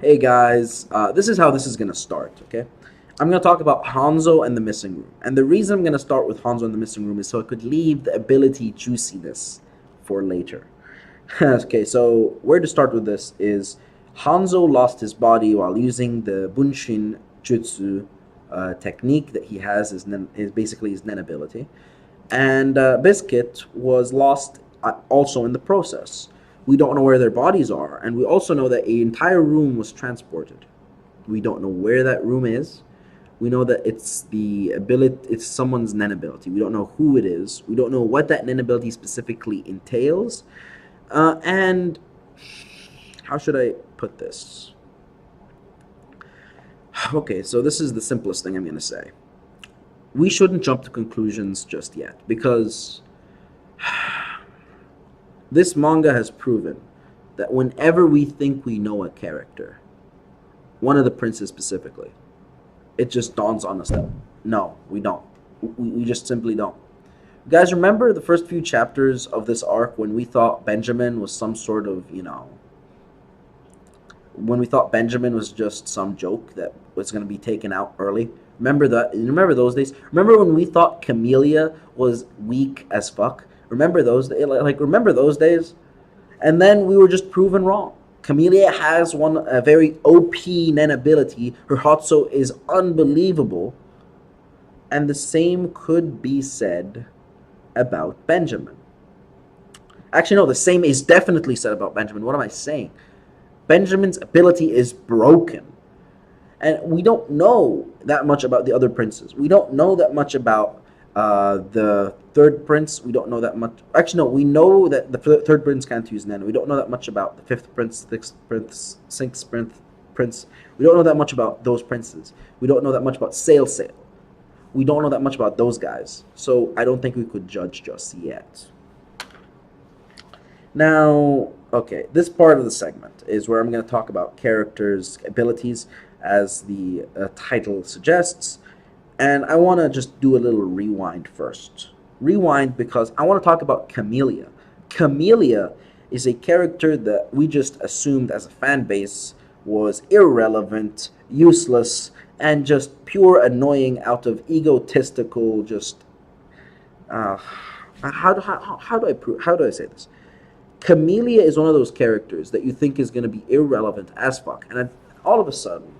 Hey guys, this is how this is gonna start, okay? I'm gonna talk about Hanzo and the Missing Room. And the reason I'm gonna start with Hanzo and the Missing Room is so I could leave the ability juiciness for later. Okay, so where to start with this is Hanzo lost his body while using the Bunshin Jutsu technique that he has, is basically his Nen ability. And Biscuit was lost also in the process. We don't know where their bodies are, and we also know that an entire room was transported. We don't know where that room is. We know that it's the ability, it's someone's Nen ability. We don't know who it is. We don't know what that Nen ability specifically entails. And how should I put this? Okay, so this is the simplest thing I'm going to say. We shouldn't jump to conclusions just yet because this manga has proven that whenever we think we know a character, one of the princes specifically, it just dawns on us that no, we don't. We just simply don't. You guys remember the first few chapters of this arc when we thought Benjamin was some sort of, when we thought Benjamin was just some joke that was going to be taken out early? Remember that? Remember those days? Remember when we thought Camellia was weak as fuck? Remember those days? Remember those days? And then we were just proven wrong. Camellia has a very OP Nen ability. Her Hotso is unbelievable. And the same could be said about Benjamin. Actually, no, the same is definitely said about Benjamin. What am I saying? Benjamin's ability is broken. And we don't know that much about the other princes. We don't know that much about the third prince. We don't know that much. Actually, no, we know that the third prince can't use Nen. We don't know that much about the fifth prince, sixth prince. We don't know that much about those princes. We don't know that much about Sail. We don't know that much about those guys. So I don't think we could judge just yet. Now, okay, this part of the segment is where I'm going to talk about characters' abilities, as the title suggests. And I want to just do a little rewind first. Rewind because I want to talk about Camellia. Camellia is a character that we just assumed as a fan base was irrelevant, useless, and just pure annoying out of egotistical just how do I say this? Camellia is one of those characters that you think is going to be irrelevant as fuck, and then all of a sudden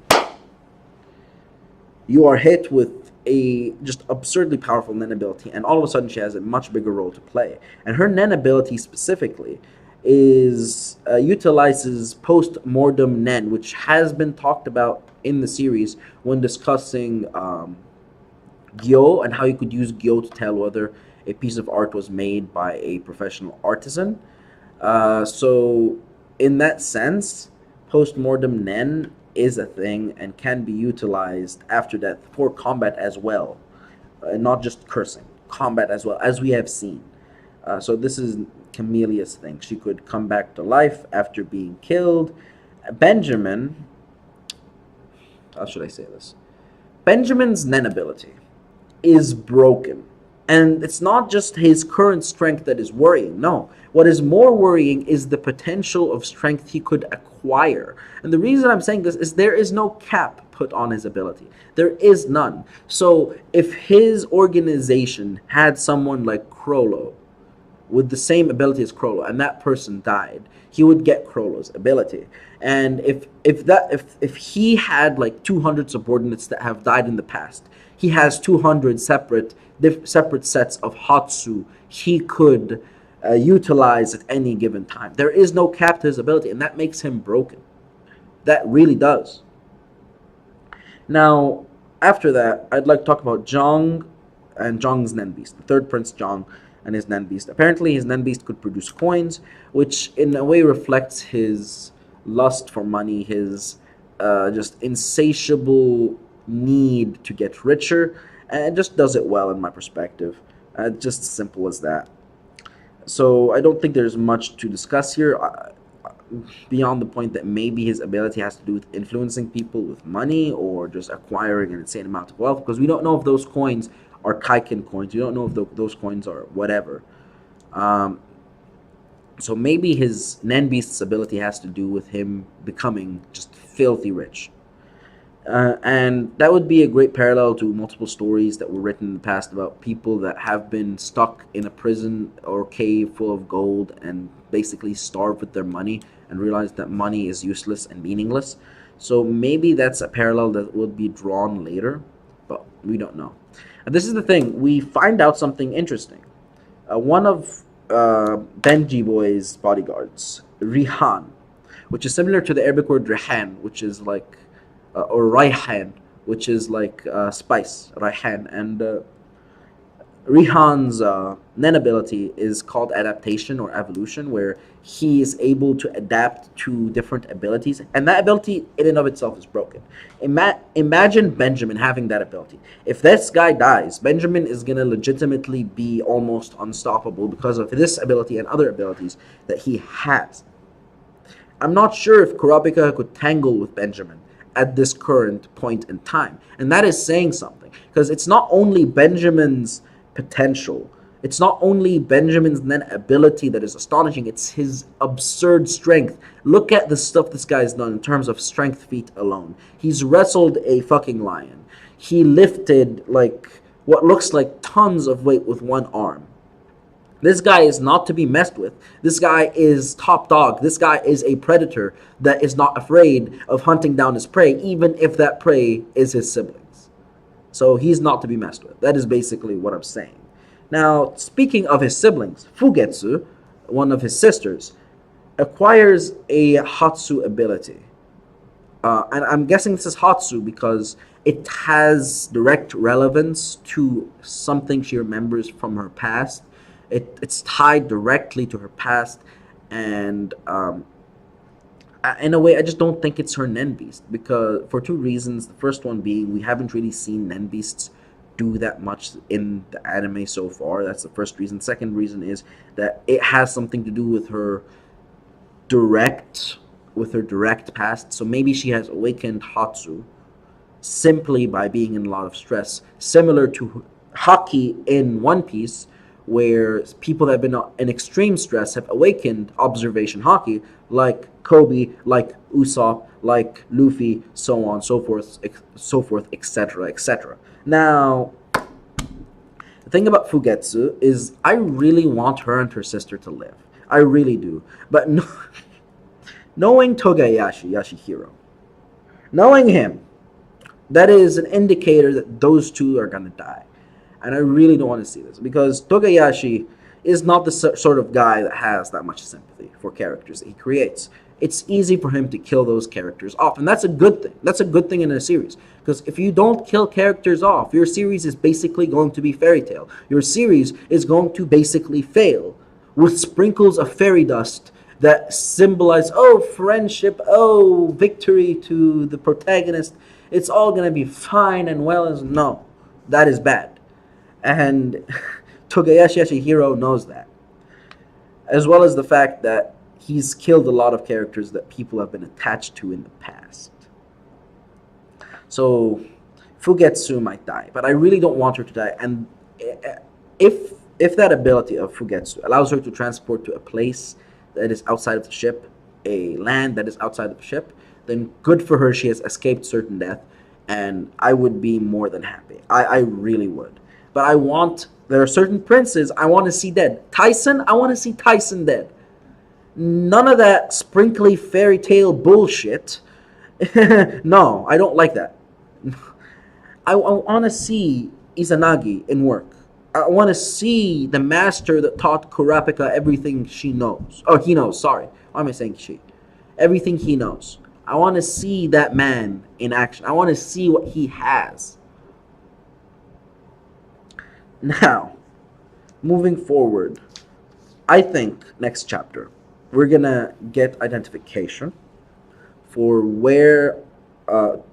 you are hit with a just absurdly powerful Nen ability, and all of a sudden she has a much bigger role to play. And her Nen ability specifically is utilizes post-mortem Nen, which has been talked about in the series when discussing Gyo and how you could use Gyo to tell whether a piece of art was made by a professional artisan. So, in that sense, post-mortem Nen is a thing and can be utilized after death for combat as well, not just cursing, combat as well, as we have seen. So this is Camellia's thing. She could come back to life after being killed. Benjamin, how should I say this? Benjamin's Nen ability is broken. And it's not just his current strength that is worrying. No. What is more worrying is the potential of strength he could acquire. And the reason I'm saying this is there is no cap put on his ability. There is none. So if his organization had someone like Chrollo with the same ability as Chrollo and that person died, he would get Chrollo's ability. And if he had like 200 subordinates that have died in the past, he has 200 separate sets of Hatsu he could utilize at any given time. There is no cap to his ability, and that makes him broken. That really does. Now, after that, I'd like to talk about Zhang and Zhang's Nen Beast, the third Prince Zhang and his Nen Beast. Apparently, his Nen Beast could produce coins, which in a way reflects his lust for money, his just insatiable need to get richer, and it just does it well in my perspective. Just simple as that. So I don't think there's much to discuss here beyond the point that maybe his ability has to do with influencing people with money or just acquiring an insane amount of wealth, because we don't know if those coins are Kaiken coins. We don't know if those coins are whatever. So maybe his Nenbeast's ability has to do with him becoming just filthy rich. And that would be a great parallel to multiple stories that were written in the past about people that have been stuck in a prison or cave full of gold and basically starved with their money and realize that money is useless and meaningless. So maybe that's a parallel that will be drawn later, but we don't know. And this is the thing, we find out something interesting. One of Benji Boy's bodyguards, Rihan, which is similar to the Arabic word Rihan, which is like, or Raihan, which is like spice, Raihan. And Rihan's Nen ability is called adaptation or evolution, where he is able to adapt to different abilities, and that ability in and of itself is broken. Imagine Benjamin having that ability. If this guy dies, Benjamin is gonna legitimately be almost unstoppable because of this ability and other abilities that he has. I'm not sure if Kurapika could tangle with Benjamin at this current point in time, and that is saying something, because it's not only Benjamin's potential. It's not only Benjamin's Nen ability that is astonishing, it's his absurd strength. Look at the stuff this guy's done in terms of strength feat alone. He's wrestled a fucking lion. He lifted like what looks like tons of weight with one arm. This guy is not to be messed with. This guy is top dog. This guy is a predator that is not afraid of hunting down his prey, even if that prey is his sibling. So he's not to be messed with. That is basically what I'm saying. Now, speaking of his siblings, Fugetsu, one of his sisters, acquires a Hatsu ability. And I'm guessing this is Hatsu because it has direct relevance to something she remembers from her past. It's tied directly to her past, and in a way, I just don't think it's her Nen Beast, because for two reasons. The first one being we haven't really seen Nen Beasts do that much in the anime so far. That's the first reason. Second reason is that it has something to do with her direct past. So maybe she has awakened Hatsu simply by being in a lot of stress, similar to Haki in One Piece, where people that have been in extreme stress have awakened observation Haki, like Kobe, like Usopp, like Luffy, so on, so forth, etc., etc. Now, the thing about Fugetsu is I really want her and her sister to live. I really do. But knowing Togayashi, Yashihiro, knowing him, that is an indicator that those two are going to die. And I really don't want to see this, because Togayashi is not the sort of guy that has that much sympathy for characters that he creates. It's easy for him to kill those characters off, and that's a good thing. That's a good thing in a series, because if you don't kill characters off, your series is basically going to be fairy tale. Your series is going to basically fail with sprinkles of fairy dust that symbolize, oh, friendship, oh, victory to the protagonist. It's all going to be fine and well. As no, that is bad. And Togayashi Yashihiro knows that, as well as the fact that he's killed a lot of characters that people have been attached to in the past. So Fugetsu might die, but I really don't want her to die. And if that ability of Fugetsu allows her to transport to a place that is outside of the ship, a land that is outside of the ship, then good for her. She has escaped certain death, and I would be more than happy. I really would. But there are certain princes I want to see dead. Tyson, I want to see Tyson dead. None of that sprinkly fairy tale bullshit. No, I don't like that. I want to see Izanagi in work. I want to see the master that taught Kurapika everything she knows. Oh, he knows, sorry. Why am I saying she? Everything he knows. I want to see that man in action. I want to see what he has. Now, moving forward, I think next chapter we're gonna get identification for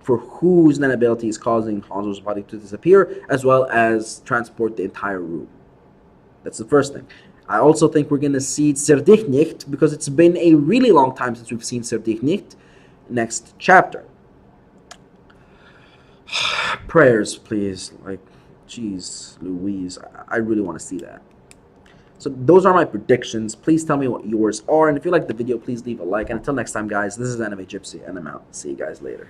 for whose Nen ability is causing Hanzo's body to disappear, as well as transport the entire room. That's the first thing. I also think we're gonna see Zerdichnicht, because it's been a really long time since we've seen Zerdichnicht. Next chapter. Prayers, please. Like, jeez Louise, I really want to see that. So those are my predictions. Please tell me what yours are. And if you like the video, please leave a like. And until next time, guys, this is Anime Gypsy, and I'm out. See you guys later.